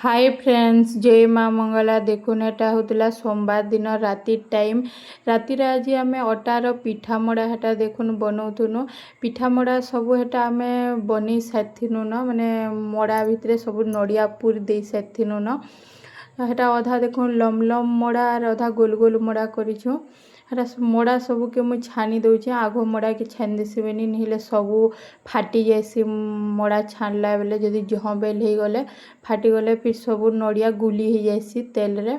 Hi friends जय माँ मंगला देखुन एटा होतला सोमवार दिन राति टाइम राति आज आम अटार पिठा मड़ा हेटा देखुन बनाऊथुनु पिठा मड़ा सब हेटा आम बनी सारिथिनु न माने मड़ा भितर सब नड़िया पुर दे सारिथिनु न हेटा अधा देखुन लम लम मड़ा और अधा गोल गोल मड़ा करिछु हेटा मड़ा सबू के मुझे छानी दौचे आग मड़ा के छानी देसीबेनी नहीं सबू फाटी जासी मड़ा छाणला बेले जदि जह बेल हो गले फाटी गले फिर सबू नड़िया गुली हो जासी तेल रे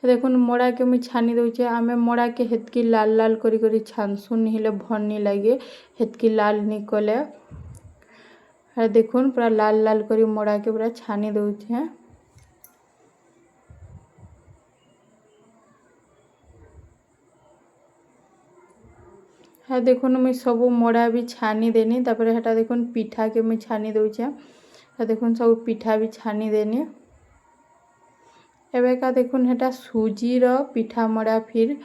देखुन मड़ा के मुझे छानी दौचे आम मड़ा के हेतकी लाल लाल करी छानसु नहीं भल नहीं लगे हेतकी लाल नहीं कले देखुन पूरा लाल लाल करी मड़ा के पूरा छानी दौचे हाँ देखुन मुझे सब मड़ा भी छानी देनी तापर हेटा देखुन पिठा के मुझे छानी दौचे देखुन सब पिठा भी छानी देनी एवेका देखुन हेटा सूजी रो पिठा मड़ा फिर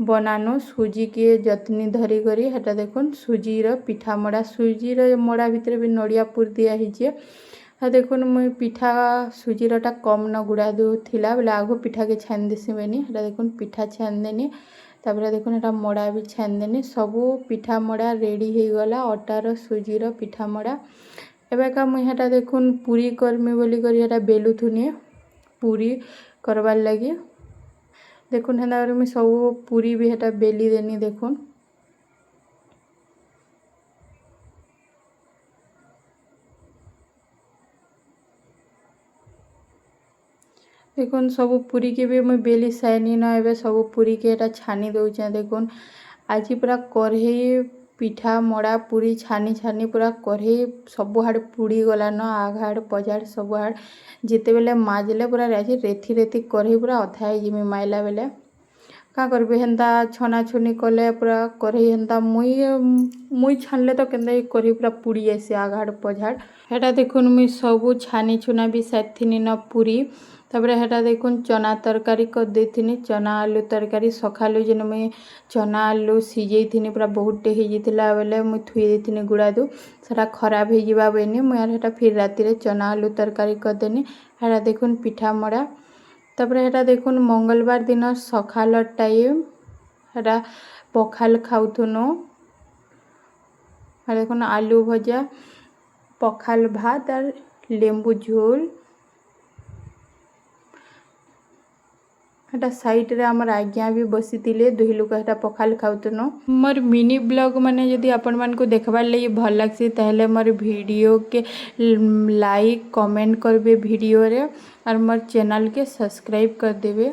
बनानो सूजी के जतनी धरी करी हेटा देखुन सूजी रो पिठा मड़ा सूजी रो मड़ा भितर भी नड़िया पुर दिया हिजे हाँ देखुन मुझे पिठा सूजी रोटा कम न गुड़ा दूला बोले आगो पिठा के छानी देसी बेनी हेटा देखुन पिठा छानी देनी तापर देखुन एटा मड़ा भी छानी देनी सबू पिठा मड़ा रेडी हो गला अटार सूजीर पिठा मड़ा एवेका मुई हेटा देखुन पूरी करमी बोली करी हेटा बेलुथुनी पूरी करवार लगी देखुन हेना मुई सब पूरी भी हेटा बेली देनी देखुन देखुन सब पूरी के भी मुई बेली साइनी न एबे सब पूरी के एटा छानी दौचे देखुन आज पूरा कढ़ई पिठा मड़ा पूरी छानी छानी पूरा कढ़ई सब हाड़ पुड़ी गला न आग हाड़ पजाड़ सब हाड़ जिते बेले माजले पूरा रेथी रेथी कढ़ई पूरा अधा है जिमी माइला बेले क्या करबे हेन्ता छना छुनी कले पूरा कढ़ई हेन्ता मुई छानले तो केन्ता कढ़ई पूरा पुड़ी जासी आग हाड़ पजाड़ हेटा देखुन मुई सब छानी छुना भी सारिथिनी न पूरी तापरे हेटा देखुन चना तरकारी कर देथिनी चना आलू तरकारी सकालू जेन मुई चना आलू सिझे थी पूरा बहुत टे हो जाता बेले मुई थुई देथिनी गुड़ा दू सेटा खराब हो जावा बेनी मुई हेटा फिर राति रे चना आलू तरकारी करदेनी हेटा देखुन पिठा मड़ा तापरे हेटा देखुन मंगलवार दिन सकाल टाइम हेटा पखाल खाउथुनु देखुन आलू भजा पखाल भात और लेंबू झोल हेटा साइड रे हमर आज्ञा भी बसी थिले दुही लोक हेटा पखाल खाउतनो मोर मिनी ब्लॉग माने जदि आपण मान को देखबार लगी भल लागसी ताहले मोर वीडियो के लाइक कमेंट करबे वीडियो रे और मोर चैनल के सब्सक्राइब कर देबे।